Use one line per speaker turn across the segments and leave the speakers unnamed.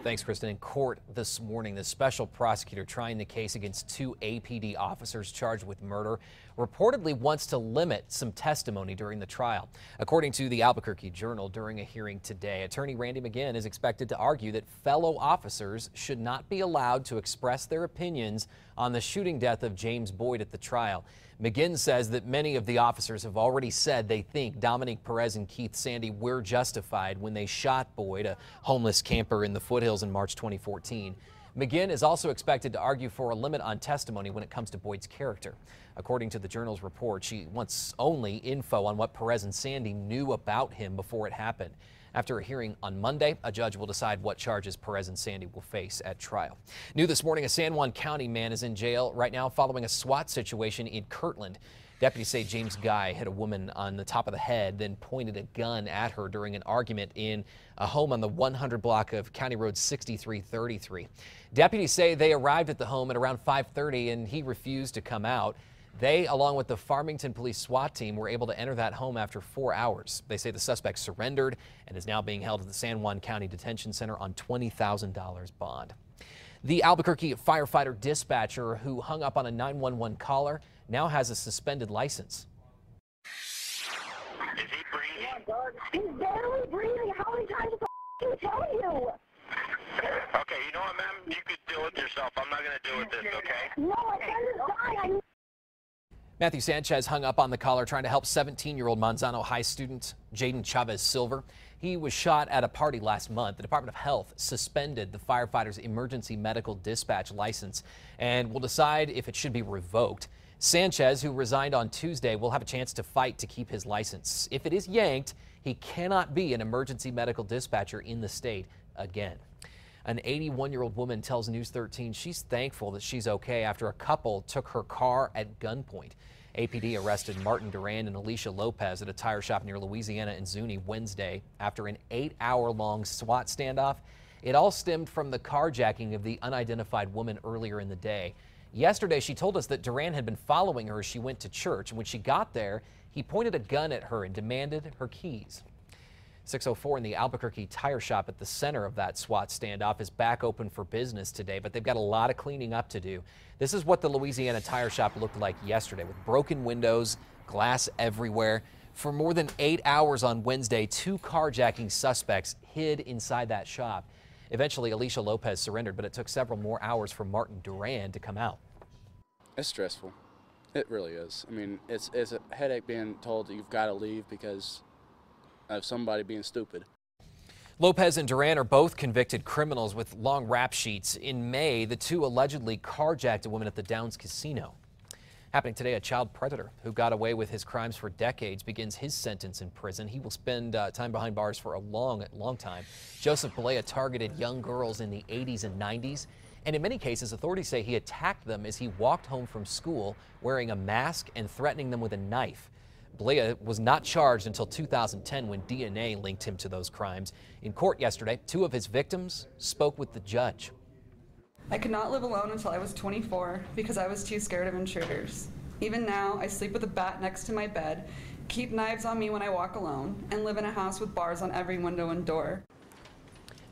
Thanks, Kristen. In court this morning, the special prosecutor trying the case against two APD officers charged with murder reportedly wants to limit some testimony during the trial. According to the Albuquerque Journal, during a hearing today, attorney Randy McGinn is expected to argue that fellow officers should not be allowed to express their opinions on the shooting death of James Boyd at the trial. McGinn says that many of the officers have already said they think Dominique Perez and Keith Sandy were justified when they shot Boyd, a homeless camper in the foothills in March 2014. McGinn is also expected to argue for a limit on testimony when it comes to Boyd's character. According to the Journal's report, she wants only info on what Perez and Sandy knew about him before it happened. After a hearing on Monday, a judge will decide what charges Perez and Sandy will face at trial. New this morning, a San Juan County man is in jail right now following a SWAT situation in Kirtland. Deputies say James Guy hit a woman on the top of the head, then pointed a gun at her during an argument in a home on the 100 block of County Road 6333. Deputies say they arrived at the home at around 5:30 and he refused to come out. They, along with the Farmington Police SWAT team, were able to enter that home after 4 hours. They say the suspect surrendered and is now being held at the San Juan County Detention Center on $20,000 bond. The Albuquerque firefighter dispatcher who hung up on a 911 caller now has a suspended license.
Is he breathing?
He's barely breathing. How many times can I tell you?
Okay, you know what, ma'am? You could deal with yourself. I'm not going to deal with this, okay?
No, my friend is dying.
Matthew Sanchez hung up on the caller trying to help 17-year-old Manzano High student Jaden Chavez Silver. He was shot at a party last month. The Department of Health suspended the firefighter's emergency medical dispatch license and will decide if it should be revoked. Sanchez, who resigned on Tuesday, will have a chance to fight to keep his license. If it is yanked, he cannot be an emergency medical dispatcher in the state again. An 81-year-old woman tells News 13 she's thankful that she's okay after a couple took her car at gunpoint. APD arrested Martin Duran and Alicia Lopez at a tire shop near Louisiana and Zuni Wednesday after an 8-hour-long SWAT standoff. It all stemmed from the carjacking of the unidentified woman earlier in the day. Yesterday, she told us that Duran had been following her as she went to church, and when she got there, he pointed a gun at her and demanded her keys. 604 in the Albuquerque tire shop at the center of that SWAT standoff is back open for business today, but they've got a lot of cleaning up to do. This is what the Louisiana tire shop looked like yesterday, with broken windows, glass everywhere. For more than 8 hours on Wednesday, 2 carjacking suspects hid inside that shop. Eventually, Alicia Lopez surrendered, but it took several more hours for Martin Duran to come out.
It's stressful. It really is. I mean, it's a headache being told that you've got to leave because of somebody being stupid.
Lopez and Duran are both convicted criminals with long rap sheets. In May, the two allegedly carjacked a woman at the Downs Casino. Happening today, a child predator who got away with his crimes for decades begins his sentence in prison. He will spend time behind bars for a long time. Joseph Balea targeted young girls in the 80s and 90s. And in many cases, authorities say he attacked them as he walked home from school wearing a mask and threatening them with a knife. Balea was not charged until 2010 when DNA linked him to those crimes. In court yesterday, 2 of his victims spoke with the judge.
I could not live alone until I was 24 because I was too scared of intruders. Even now, I sleep with a bat next to my bed, keep knives on me when I walk alone, and live in a house with bars on every window and door.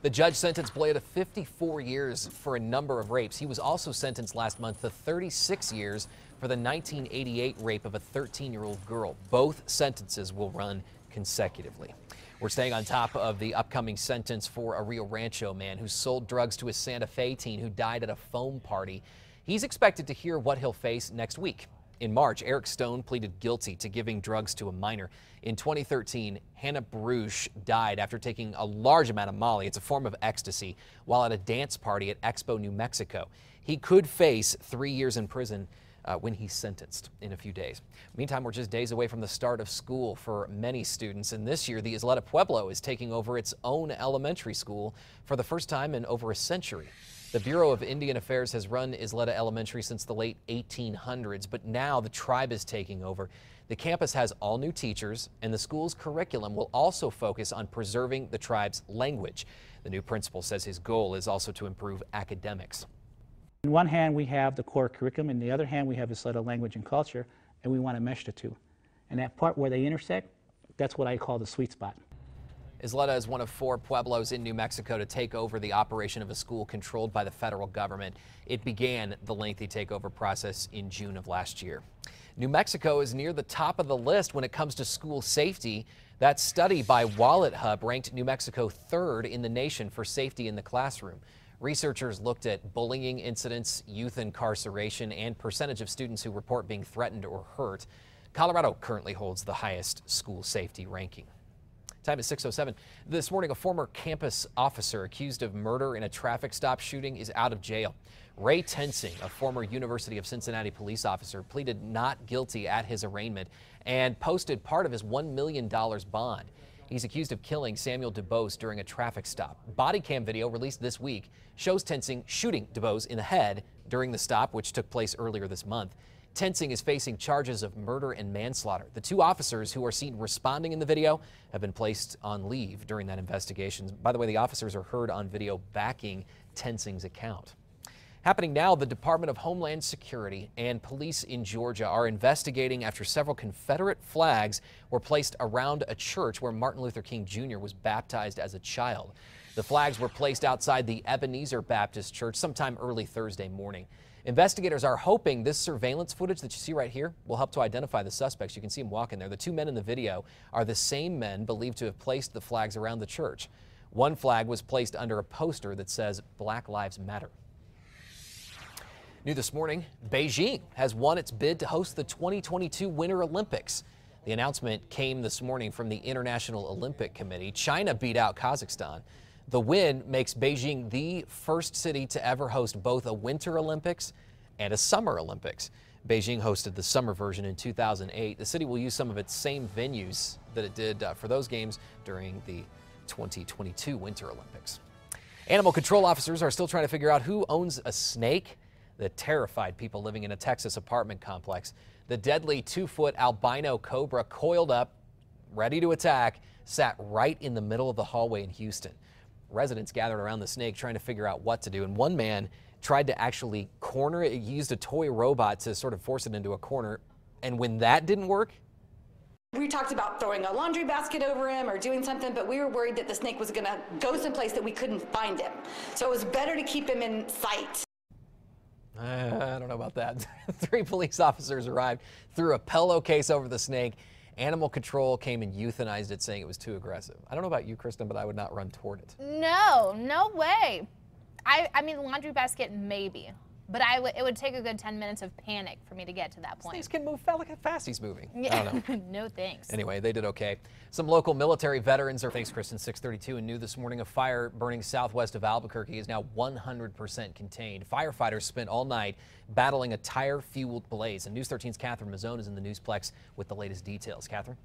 The judge sentenced Balea to 54 years for a number of rapes. He was also sentenced last month to 36 years for the 1988 rape of a 13-year-old girl. Both sentences will run consecutively. We're staying on top of the upcoming sentence for a Rio Rancho man who sold drugs to a Santa Fe teen who died at a foam party. He's expected to hear what he'll face next week. In March, Eric Stone pleaded guilty to giving drugs to a minor. In 2013, Hannah Baruch died after taking a large amount of Molly. It's a form of ecstasy while at a dance party at Expo, New Mexico. He could face 3 years in prison when he's sentenced in a few days. Meantime, we're just days away from the start of school for many students, and this year the Isleta Pueblo is taking over its own elementary school for the first time in over a century. The Bureau of Indian Affairs has run Isleta Elementary since the late 1800s, but now the tribe is taking over. The campus has all new teachers, and the school's curriculum will also focus on preserving the tribe's language. The new principal says his goal is also to improve academics.
On one hand, we have the core curriculum, and the other hand, we have Isleta language and culture, and we want to mesh the two. And that part where they intersect, that's what I call the sweet spot.
Isleta is one of 4 pueblos in New Mexico to take over the operation of a school controlled by the federal government. It began the lengthy takeover process in June of last year. New Mexico is near the top of the list when it comes to school safety. That study by Wallet Hub ranked New Mexico 3rd in the nation for safety in the classroom. Researchers looked at bullying incidents, youth incarceration, and percentage of students who report being threatened or hurt. Colorado currently holds the highest school safety ranking. Time is 6:07. This morning, a former campus officer accused of murder in a traffic stop shooting is out of jail. Ray Tensing, a former University of Cincinnati police officer, pleaded not guilty at his arraignment and posted part of his $1 million bond. He's accused of killing Samuel DuBose during a traffic stop. Body cam video released this week shows Tensing shooting DuBose in the head during the stop, which took place earlier this month. Tensing is facing charges of murder and manslaughter. The 2 officers who are seen responding in the video have been placed on leave during that investigation. By the way, the officers are heard on video backing Tensing's account. Happening now, the Department of Homeland Security and police in Georgia are investigating after several Confederate flags were placed around a church where Martin Luther King Jr. was baptized as a child. The flags were placed outside the Ebenezer Baptist Church sometime early Thursday morning. Investigators are hoping this surveillance footage that you see right here will help to identify the suspects. You can see them walking there. The 2 men in the video are the same men believed to have placed the flags around the church. One flag was placed under a poster that says Black Lives Matter. New this morning, Beijing has won its bid to host the 2022 Winter Olympics. The announcement came this morning from the International Olympic Committee. China beat out Kazakhstan. The win makes Beijing the first city to ever host both a Winter Olympics and a Summer Olympics. Beijing hosted the summer version in 2008. The city will use some of its same venues that it did for those games during the 2022 Winter Olympics. Animal control officers are still trying to figure out who owns a snake that terrified people living in a Texas apartment complex. The deadly 2-foot albino cobra, coiled up, ready to attack, sat right in the middle of the hallway in Houston. Residents gathered around the snake trying to figure out what to do, and one man tried to actually corner it. He used a toy robot to sort of force it into a corner, and when that didn't work,
we talked about throwing a laundry basket over him or doing something, but we were worried that the snake was going to go someplace that we couldn't find him. So it was better to keep him in sight.
I don't know about that. 3 police officers arrived, threw a pillowcase over the snake. Animal control came and euthanized it, saying it was too aggressive. I don't know about you, Kristen, but I would not run toward it.
No way. I mean, laundry basket, maybe. But it would take a good 10 minutes of panic for me to get to that point.
Snakes can move. Look how fast he's moving.
Yeah.
I don't know.
No thanks.
Anyway, they did okay. Some local military veterans are, thanks Kristen, 6:32, and new this morning, a fire burning southwest of Albuquerque is now 100% contained. Firefighters spent all night battling a tire-fueled blaze. And News 13's Catherine Mazzone is in the Newsplex with the latest details. Catherine?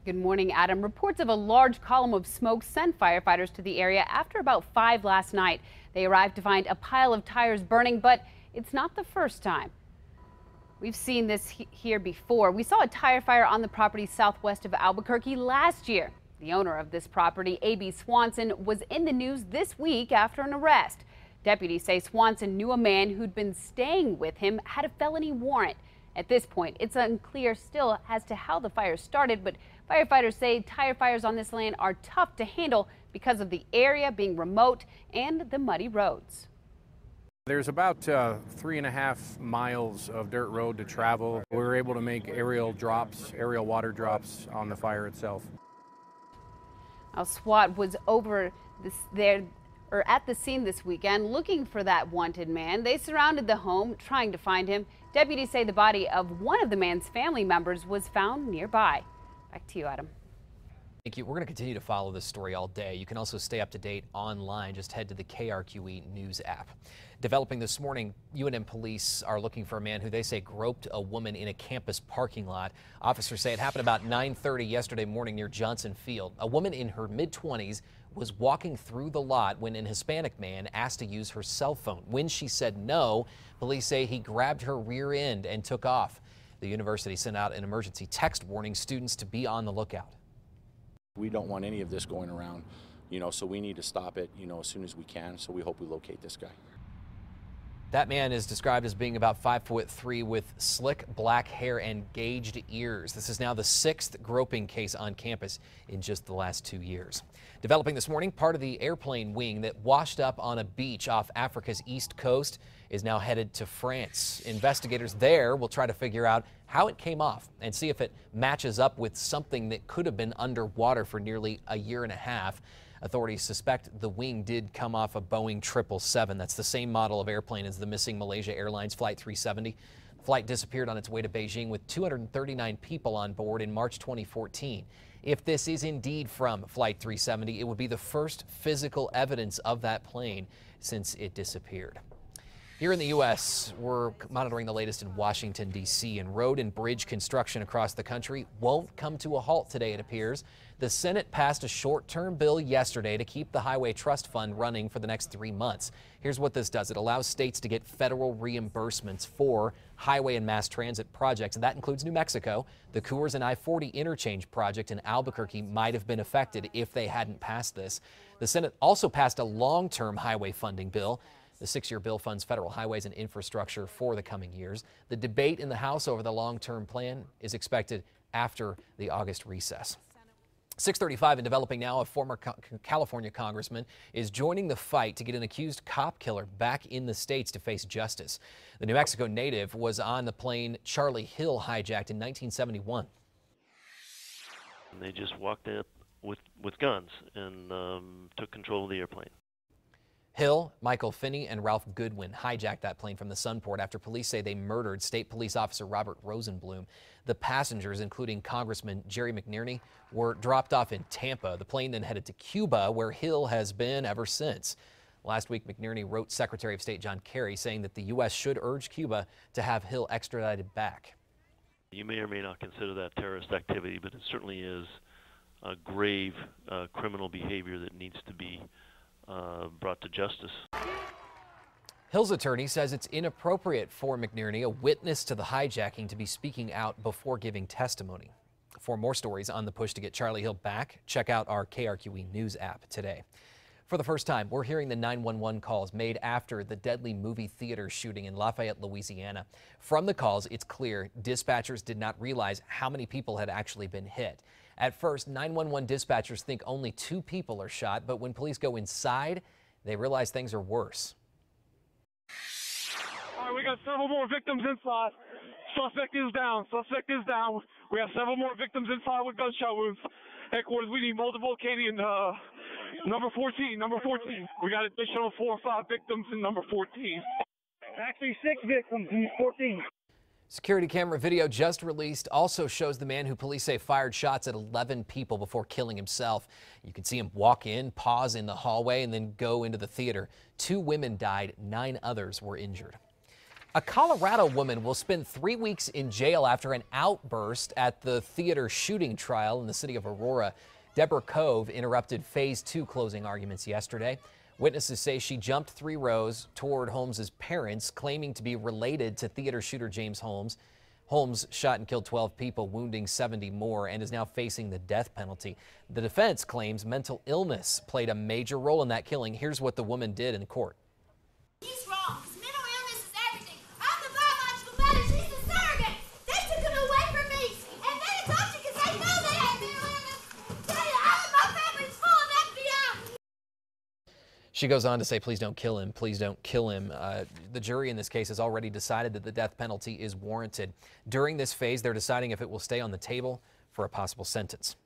Good morning, Adam. Reports of a large column of smoke sent firefighters to the area after about 5 last night. They arrived to find a pile of tires burning, but it's not the first time. We've seen this here before. We saw a tire fire on the property southwest of Albuquerque last year. The owner of this property, A.B. Swanson, was in the news this week after an arrest. Deputies say Swanson knew a man who'd been staying with him had a felony warrant. At this point, it's unclear still as to how the fire started, but firefighters say tire fires on this land are tough to handle because of the area being remote and the muddy roads.
There's about 3.5 miles of dirt road to travel. We were able to make aerial water drops on the fire itself.
Now, SWAT was at the scene this weekend looking for that wanted man. They surrounded the home trying to find him. Deputies say the body of one of the man's family members was found nearby. Back to you, Adam.
Thank you. We're going to continue to follow this story all day. You can also stay up to date online. Just head to the KRQE News app. Developing this morning, UNM police are looking for a man who they say groped a woman in a campus parking lot. Officers say it happened about 9:30 yesterday morning near Johnson Field. A woman in her mid-20s was walking through the lot when an Hispanic man asked to use her cell phone. When she said no, police say he grabbed her rear end and took off. The university sent out an emergency text warning students to be on the lookout.
We don't want any of this going around, so we need to stop it, as soon as we can. So we hope we locate this guy.
That man is described as being about 5'3" with slick black hair and gauged ears. This is now the 6th groping case on campus in just the last 2 years. Developing this morning, part of the airplane wing that washed up on a beach off Africa's east coast is now headed to France. Investigators there will try to figure out how it came off and see if it matches up with something that could have been underwater for nearly a year and a half. Authorities suspect the wing did come off a Boeing 777. That's the same model of airplane as the missing Malaysia Airlines Flight 370. The flight disappeared on its way to Beijing with 239 people on board in March 2014. If this is indeed from Flight 370, it would be the first physical evidence of that plane since it disappeared. Here in the U.S., we're monitoring the latest in Washington, D.C., and road and bridge construction across the country won't come to a halt today, it appears. The Senate passed a short-term bill yesterday to keep the Highway Trust Fund running for the next 3 months. Here's what this does. It allows states to get federal reimbursements for highway and mass transit projects, and that includes New Mexico. The Coors and I-40 interchange project in Albuquerque might have been affected if they hadn't passed this. The Senate also passed a long-term highway funding bill. The 6-year bill funds federal highways and infrastructure for the coming years. The debate in the House over the long-term plan is expected after the August recess. 6:35 and developing now, a former California congressman is joining the fight to get an accused cop killer back in the States to face justice. The New Mexico native was on the plane Charlie Hill hijacked in 1971.
They just walked up with guns and took control of the airplane.
Hill, Michael Finney, and Ralph Goodwin hijacked that plane from the Sunport after police say they murdered state police officer Robert Rosenblum. The passengers, including Congressman Jerry McNerney, were dropped off in Tampa. The plane then headed to Cuba, where Hill has been ever since. Last week, McNerney wrote Secretary of State John Kerry saying that the U.S. should urge Cuba to have Hill extradited back.
You may or may not consider that terrorist activity, but it certainly is a grave criminal behavior that needs to be brought to justice.
Hill's attorney says it's inappropriate for McNerney, a witness to the hijacking, to be speaking out before giving testimony. For more stories on the push to get Charlie Hill back, check out our KRQE News app today. For the first time, we're hearing the 911 calls made after the deadly movie theater shooting in Lafayette, Louisiana. From the calls, it's clear dispatchers did not realize how many people had actually been hit. At first, 911 dispatchers think only 2 people are shot, but when police go inside, they realize things are worse.
All right, we got several more victims inside. Suspect is down. Suspect is down. We have several more victims inside with gunshot wounds. Headquarters, we need multiple Canadian. Number 14. We got additional 4 or 5 victims in number 14.
Actually, 6 victims in 14.
Security camera video just released also shows the man who police say fired shots at 11 people before killing himself. You can see him walk in, pause in the hallway, and then go into the theater. 2 women died, 9 others were injured. A Colorado woman will spend 3 weeks in jail after an outburst at the theater shooting trial in the city of Aurora. Deborah Cove interrupted Phase 2 closing arguments yesterday. Witnesses say she jumped 3 rows toward Holmes's parents, claiming to be related to theater shooter James Holmes. Holmes shot and killed 12 people, wounding 70 more, and is now facing the death penalty. The defense claims mental illness played a major role in that killing. Here's what the woman did in court.
He's wrong. His mental illness is everything. I'm the biological mother. She's the surrogate. They took him away from me, and then it's up because they know they had mental illness. All of my family's full of FBI.
She goes on to say, please don't kill him. Please don't kill him. The jury in this case has already decided that the death penalty is warranted. During this phase, they're deciding if it will stay on the table for a possible sentence.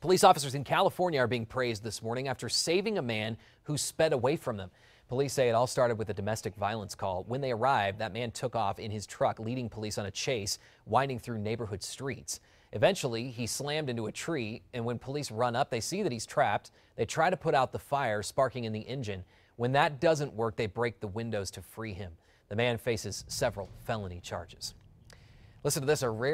Police officers in California are being praised this morning after saving a man who sped away from them. Police say it all started with a domestic violence call. When they arrived, that man took off in his truck, leading police on a chase, winding through neighborhood streets. Eventually, he slammed into a tree, and when police run up, they see that he's trapped. They try to put out the fire, sparking in the engine. When that doesn't work, they break the windows to free him. The man faces several felony charges. Listen to this, a rare